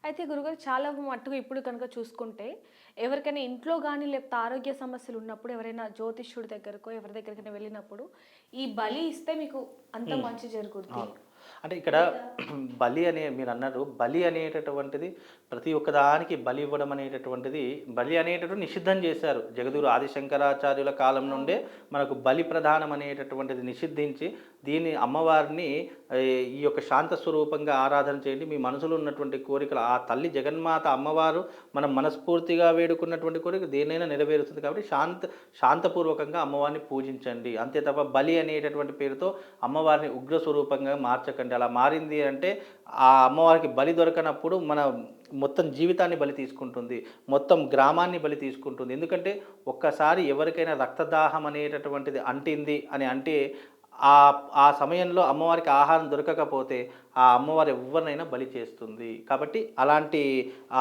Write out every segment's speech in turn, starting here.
అయితే గురుగారు చాలా మట్టుకు ఇప్పుడు కనుక చూసుకుంటే, ఎవరికైనా ఇంట్లో గాని లేకపోతే ఆరోగ్య సమస్యలు ఉన్నప్పుడు ఎవరైనా జ్యోతిష్యుడి దగ్గరకో, ఎవరి దగ్గరికైనా వెళ్ళినప్పుడు, ఈ బలి ఇస్తే మీకు అంత హ్మ్. మంచి జరుగుద్ది. అవును. అంటే ఇక్కడ లేదా బలి అనే మీరన్నారు. బలి అనేటటువంటిది ప్రతి ఒక్కదానికి బలి ఇవ్వడం అనేటటువంటిది బలి అనేటటువంటి నిషిద్ధం చేశారు. జగద్గురు ఆదిశంకరాచార్యుల కాలం నుండే అవును. మనకు బలి ప్రదానం అనేటటువంటిది నిషిద్ధించి, దీన్ని అమ్మవారిని ఈ యొక్క శాంత స్వరూపంగా ఆరాధన చేయండి. మీ మనసులో ఉన్నటువంటి కోరికలు ఆ తల్లి జగన్మాత అమ్మవారు మనం మనస్ఫూర్తిగా వేడుకున్నటువంటి కోరిక దేన్నైనా నెరవేరుస్తుంది కాబట్టి శాంతపూర్వకంగా అమ్మవారిని పూజించండి. అంతే తప్ప బలి అనేటటువంటి పేరుతో అమ్మవారిని ఉగ్ర స్వరూపంగా మార్చకండి. అలా మారింది అంటే ఆ అమ్మవారికి బలి దొరకనప్పుడు మన మొత్తం జీవితాన్ని బలి తీసుకుంటుంది. మొత్తం గ్రామాన్ని బలి తీసుకుంటుంది. ఎందుకంటే ఒక్కసారి ఎవరికైనా రక్తదాహం అనేటటువంటిది అంటింది అని అంటే ఆ సమయంలో అమ్మవారికి ఆహారం దొరకకపోతే ఆ అమ్మవారు ఎవరినైనా బలి చేస్తుంది. కాబట్టి అలాంటి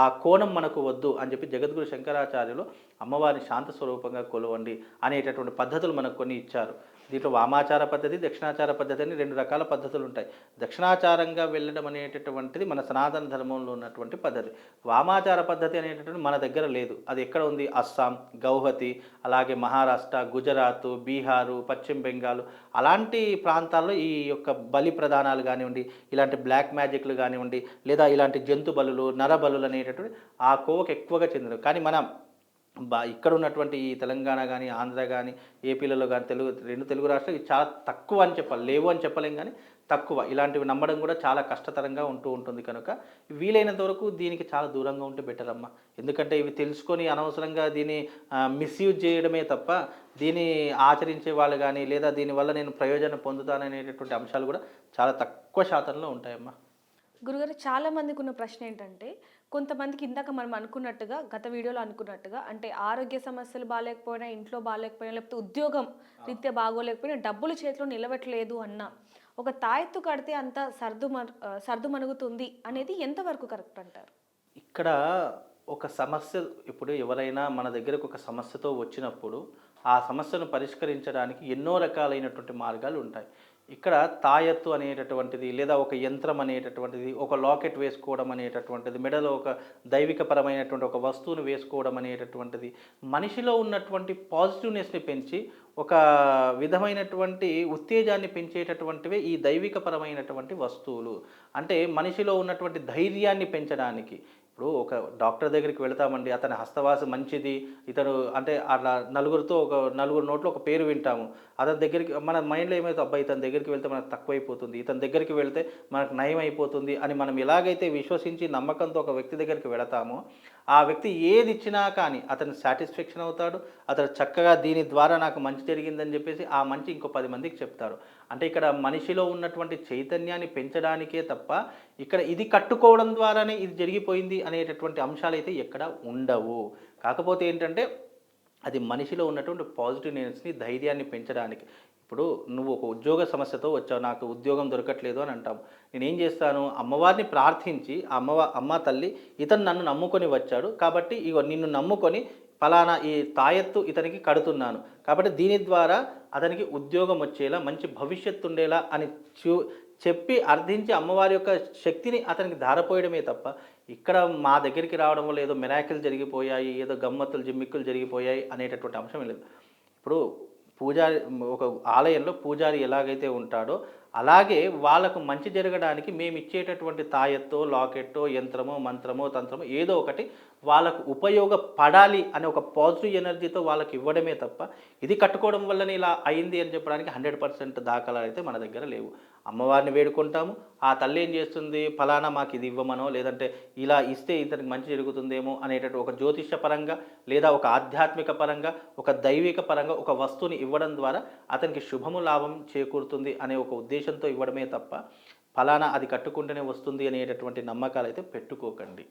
ఆ కోణం మనకు వద్దు అని చెప్పి జగద్గురు శంకరాచార్యులు అమ్మవారిని శాంత స్వరూపంగా కొలవండి అనేటటువంటి పద్ధతులు మనకు కొన్ని ఇచ్చారు. దీంట్లో వామాచార పద్ధతి, దక్షిణాచార పద్ధతి అని 2 రకాల పద్ధతులు ఉంటాయి. దక్షిణాచారంగా వెళ్ళడం అనేటటువంటిది మన సనాతన ధర్మంలో ఉన్నటువంటి పద్ధతి. వామాచార పద్ధతి అనేటటువంటిది మన దగ్గర లేదు. అది ఎక్కడ ఉంది? అస్సాం, గౌహతి, అలాగే మహారాష్ట్ర, గుజరాత్, బీహారు, పశ్చిమ బెంగాల్ అలాంటి ప్రాంతాల్లో ఈ యొక్క బలి ప్రదానాలు కానివ్వండి, ఇలాంటి బ్లాక్ మ్యాజిక్‌లు గానివ్వండి, లేదా ఇలాంటి జంతు బలులు, నర బలులు అనేటటువంటివి ఆ కోవకు ఎక్కువగా చెందినవి. కానీ మన ఇక్కడ ఉన్నటువంటి ఈ తెలంగాణ గాని, ఆంధ్ర గాని, ఏపీలలో గాని 2 తెలుగు రాష్ట్రాలు ఇవి చాలా తక్కువ అని చెప్పాలి. లేవు అని చెప్పలేం గానీ తక్కువ. ఇలాంటివి నమ్మడం గూడా చాలా కష్టతరంగా ఉంటూ ఉంటుంది కనుక, వీలైనంత వరకు దీనికి చాలా దూరంగా ఉంటే బెటర్ అమ్మ. ఎందుకంటే ఇవి తెలుసుకొని అనవసరంగా దీన్ని మిస్‌యూజ్ చేయడమే తప్ప, దీన్ని ఆచరించే వాళ్ళు గాని, లేదా దీనివల్ల నేను ప్రయోజనం పొందుతాననేటటువంటి అంశాలు గూడా చాలా తక్కువ శాతంలో ఉంటాయమ్మ. గురుగారు చాలా మందికున్న ప్రశ్న ఏంటంటే, కొంతమందికి ఇందాక మనం అనుకున్నట్టుగా, గత వీడియోలో అనుకున్నట్టుగా అంటే ఆరోగ్య సమస్యలు బాలేకపోయినా, ఇంట్లో బాలేకపోయినా, లేకపోతే ఉద్యోగం రీత్యా బాగోలేకపోయినా, డబ్బులు చేతిలో నిలవట్లేదు అన్నా, ఒక తాయెత్తు కడితే అంతా సర్దుమణుగుతుంది అనేది ఎంతవరకు కరెక్ట్ అంటారు? ఇక్కడ ఒక సమస్య ఇప్పుడు ఎవరైనా మన దగ్గరకు ఒక సమస్యతో వచ్చినప్పుడు, ఆ సమస్యను పరిష్కరించడానికి ఎన్నో రకాలైనటువంటి మార్గాలు ఉంటాయి. ఇక్కడ తాయెత్తు అనేటటువంటిది, లేదా ఒక యంత్రం అనేటటువంటిది, ఒక లాకెట్ వేసుకోవడం అనేటటువంటిది, మెడలో ఒక దైవికపరమైనటువంటి ఒక వస్తువును వేసుకోవడం అనేటటువంటిది, మనిషిలో ఉన్నటువంటి పాజిటివ్‌నెస్‌ని పెంచి, ఒక విధమైనటువంటి ఉత్తేజాన్ని పెంచేటటువంటివే ఈ దైవికపరమైనటువంటి వస్తువులు. అంటే మనిషిలో ఉన్నటువంటి ధైర్యాన్ని పెంచడానికి. ఇప్పుడు ఒక డాక్టర్ దగ్గరికి వెళ్తామండి. అతని హస్తవాసి మంచిది. ఇతడు అంటే అట్లా నలుగురు నోట్లో ఒక పేరు వింటాము. అతని దగ్గరికి మన మైండ్‌లో ఏమైతే అబ్బా! ఇతని దగ్గరికి వెళ్తే మనకు తక్కువైపోతుంది. ఇతని దగ్గరికి వెళ్తే మనకు నయం అయిపోతుంది అని మనం ఎలాగైతే విశ్వసించి నమ్మకంతో ఒక వ్యక్తి దగ్గరికి వెళతామో, ఆ వ్యక్తి ఏదిచ్చినా కానీ అతను సాటిస్ఫాక్షన్ అవుతాడు. అతడు చక్కగా దీని ద్వారా నాకు మంచి జరిగిందని చెప్పేసి ఆ మంచి ఇంకో 10 మందికి చెప్తారు. అంటే ఇక్కడ మనిషిలో ఉన్నటువంటి చైతన్యాన్ని పెంచడానికే తప్ప, ఇక్కడ ఇది కట్టుకోవడం ద్వారానే ఇది జరిగిపోయింది అనేటటువంటి అంశాలైతే ఎక్కడ ఉండవు. కాకపోతే ఏంటంటే, అది మనిషిలో ఉన్నటువంటి పాజిటివ్‌నెస్‌ని, ధైర్యాన్ని పెంచడానికి. ఇప్పుడు నువ్వు ఒక ఉద్యోగ సమస్యతో వచ్చావు. నాకు ఉద్యోగం దొరకట్లేదు అని అంటావు. నేనేం చేస్తాను? అమ్మవారిని ప్రార్థించి, అమ్మ తల్లి ఇతను నన్ను నమ్ముకొని వచ్చాడు. కాబట్టి ఇగో నిన్ను నమ్ముకొని ఫలానా ఈ తాయెత్తు ఇతనికి కడుతున్నాను. కాబట్టి దీని ద్వారా అతనికి ఉద్యోగం వచ్చేలా, మంచి భవిష్యత్తు ఉండేలా అని చు చెప్పి అర్థించి అమ్మవారి యొక్క శక్తిని అతనికి ధారపోయడమే తప్ప, ఇక్కడ మా దగ్గరికి రావడం వల్ల ఏదో మిరాకిల్ జరిగిపోయాయి, ఏదో గమ్మత్తులు, జిమ్మిక్కులు జరిగిపోయాయి అనేటటువంటి అంశం లేదు. ఇప్పుడు పూజారి ఒక ఆలయంలో పూజారి ఎలాగైతే ఉంటాడో, అలాగే వాళ్ళకు మంచి జరగడానికి మేమిచ్చేటటువంటి తాయెత్తో, లాకెట్టో, యంత్రమో, మంత్రమో, తంత్రమో ఏదో ఒకటి వాళ్ళకు ఉపయోగపడాలి అనే ఒక పాజిటివ్ ఎనర్జీతో వాళ్ళకి ఇవ్వడమే తప్ప, ఇది కట్టుకోవడం వల్లనే ఇలా అయింది అని చెప్పడానికి 100% దాఖలాలైతే మన దగ్గర లేవు. అమ్మవారిని వేడుకుంటాము. ఆ తల్లి ఏం చేస్తుంది? ఫలానా మాకు ఇది ఇవ్వమనో, లేదంటే ఇలా ఇస్తే ఇతనికి మంచి జరుగుతుందేమో అనేటట్టు ఒక జ్యోతిష్య పరంగా, లేదా ఒక ఆధ్యాత్మిక పరంగా, ఒక దైవిక పరంగా ఒక వస్తువుని ఇవ్వడం ద్వారా అతనికి శుభము లాభం చేకూరుతుంది అనే ఒక ఉద్దేశంతో ఇవ్వడమే తప్ప, ఫలానా అది కట్టుకుంటేనే వస్తుంది అనేటటువంటి నమ్మకాలైతే పెట్టుకోకండి.